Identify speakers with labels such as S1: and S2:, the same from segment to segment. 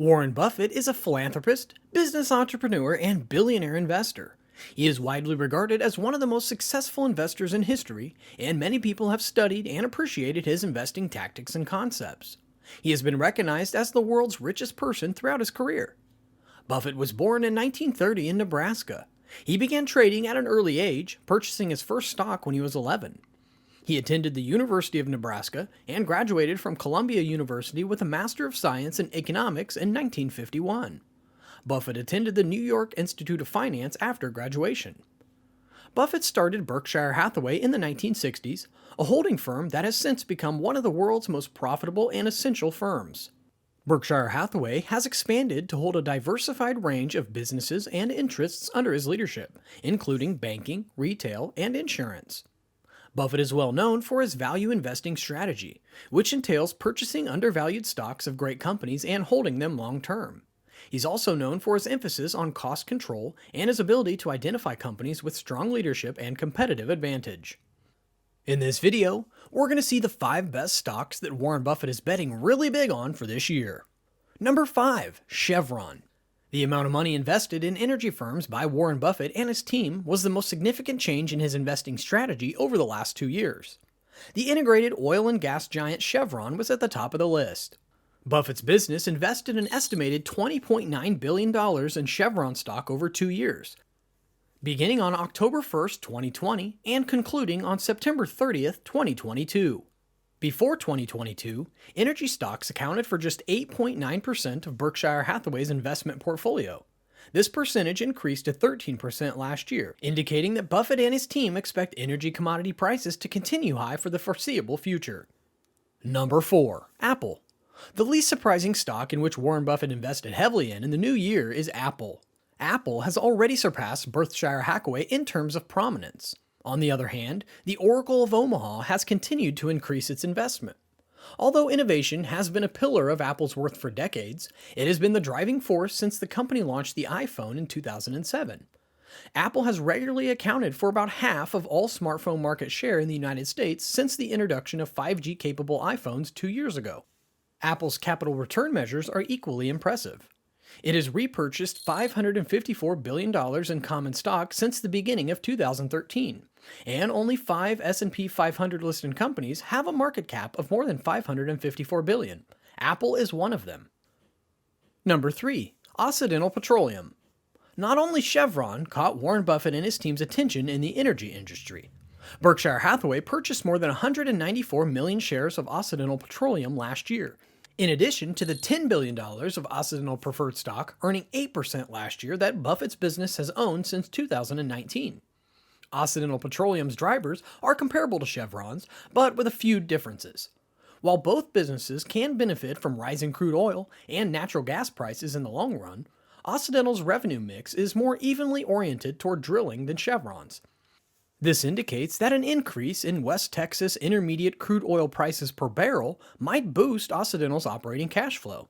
S1: Warren Buffett is a philanthropist, business entrepreneur, and billionaire investor. He is widely regarded as one of the most successful investors in history, and many people have studied and appreciated his investing tactics and concepts. He has been recognized as the world's richest person throughout his career. Buffett was born in 1930 in Nebraska. He began trading at an early age, purchasing his first stock when he was 11. He attended the University of Nebraska and graduated from Columbia University with a Master of Science in Economics in 1951. Buffett attended the New York Institute of Finance after graduation. Buffett started Berkshire Hathaway in the 1960s, a holding firm that has since become one of the world's most profitable and essential firms. Berkshire Hathaway has expanded to hold a diversified range of businesses and interests under his leadership, including banking, retail, and insurance. Buffett is well known for his value investing strategy, which entails purchasing undervalued stocks of great companies and holding them long term. He's also known for his emphasis on cost control and his ability to identify companies with strong leadership and competitive advantage. In this video, we're going to see the 5 best stocks that Warren Buffett is betting really big on for this year. Number 5, Chevron. The amount of money invested in energy firms by Warren Buffett and his team was the most significant change in his investing strategy over the last 2 years. The integrated oil and gas giant Chevron was at the top of the list. Buffett's business invested an estimated $20.9 billion in Chevron stock over 2 years, beginning on October 1, 2020 and concluding on September 30, 2022. Before 2022, energy stocks accounted for just 8.9% of Berkshire Hathaway's investment portfolio. This percentage increased to 13% last year, indicating that Buffett and his team expect energy commodity prices to continue high for the foreseeable future. Number 4, Apple. The least surprising stock in which Warren Buffett invested heavily in the new year is Apple. Apple has already surpassed Berkshire Hathaway in terms of prominence. On the other hand, the Oracle of Omaha has continued to increase its investment. Although innovation has been a pillar of Apple's worth for decades, it has been the driving force since the company launched the iPhone in 2007. Apple has regularly accounted for about half of all smartphone market share in the United States since the introduction of 5G-capable iPhones 2 years ago. Apple's capital return measures are equally impressive. It has repurchased $554 billion in common stock since the beginning of 2013, and only 5 S&P 500 listed companies have a market cap of more than $554 billion. Apple is one of them. Number 3, Occidental Petroleum. Not only Chevron caught Warren Buffett and his team's attention in the energy industry. Berkshire Hathaway purchased more than 194 million shares of Occidental Petroleum last year, in addition to the $10 billion of Occidental preferred stock earning 8% last year that Buffett's business has owned since 2019. Occidental Petroleum's drivers are comparable to Chevron's, but with a few differences. While both businesses can benefit from rising crude oil and natural gas prices in the long run, Occidental's revenue mix is more evenly oriented toward drilling than Chevron's. This indicates that an increase in West Texas intermediate crude oil prices per barrel might boost Occidental's operating cash flow.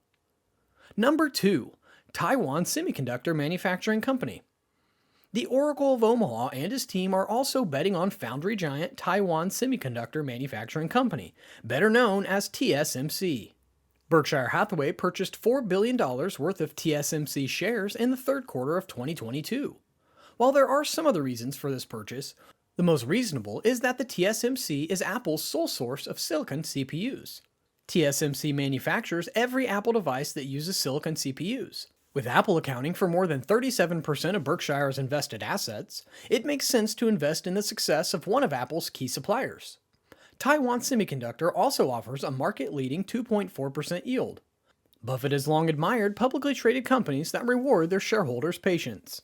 S1: Number 2, Taiwan Semiconductor Manufacturing Company. The Oracle of Omaha and his team are also betting on foundry giant Taiwan Semiconductor Manufacturing Company, better known as TSMC. Berkshire Hathaway purchased $4 billion worth of TSMC shares in the third quarter of 2022. While there are some other reasons for this purchase, the most reasonable is that the TSMC is Apple's sole source of silicon CPUs. TSMC manufactures every Apple device that uses silicon CPUs. With Apple accounting for more than 37% of Berkshire's invested assets, it makes sense to invest in the success of one of Apple's key suppliers. Taiwan Semiconductor also offers a market-leading 2.4% yield. Buffett has long admired publicly traded companies that reward their shareholders' patience.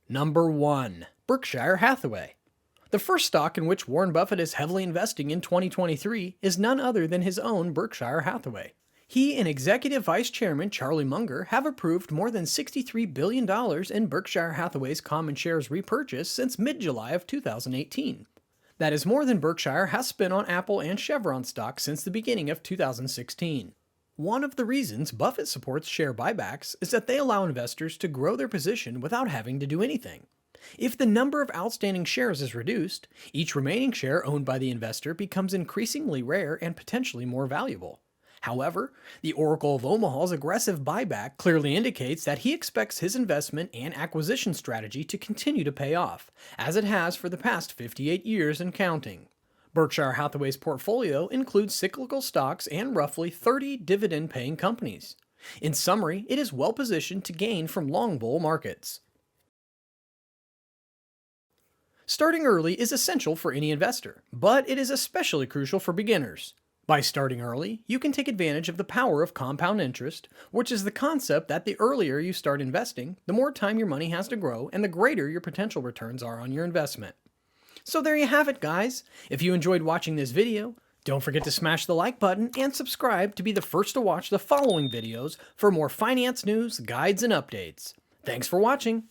S1: Number 1, Berkshire Hathaway. The first stock in which Warren Buffett is heavily investing in 2023 is none other than his own Berkshire Hathaway. He and Executive Vice Chairman Charlie Munger have approved more than $63 billion in Berkshire Hathaway's common shares repurchased since mid-July of 2018. That is more than Berkshire has spent on Apple and Chevron stock since the beginning of 2016. One of the reasons Buffett supports share buybacks is that they allow investors to grow their position without having to do anything. If the number of outstanding shares is reduced, each remaining share owned by the investor becomes increasingly rare and potentially more valuable. However, the Oracle of Omaha's aggressive buyback clearly indicates that he expects his investment and acquisition strategy to continue to pay off, as it has for the past 58 years and counting. Berkshire Hathaway's portfolio includes cyclical stocks and roughly 30 dividend-paying companies. In summary, it is well positioned to gain from long bull markets. Starting early is essential for any investor, but it is especially crucial for beginners. By starting early, you can take advantage of the power of compound interest, which is the concept that the earlier you start investing, the more time your money has to grow and the greater your potential returns are on your investment. So there you have it, guys. If you enjoyed watching this video, don't forget to smash the like button and subscribe to be the first to watch the following videos for more finance news, guides, and updates. Thanks for watching.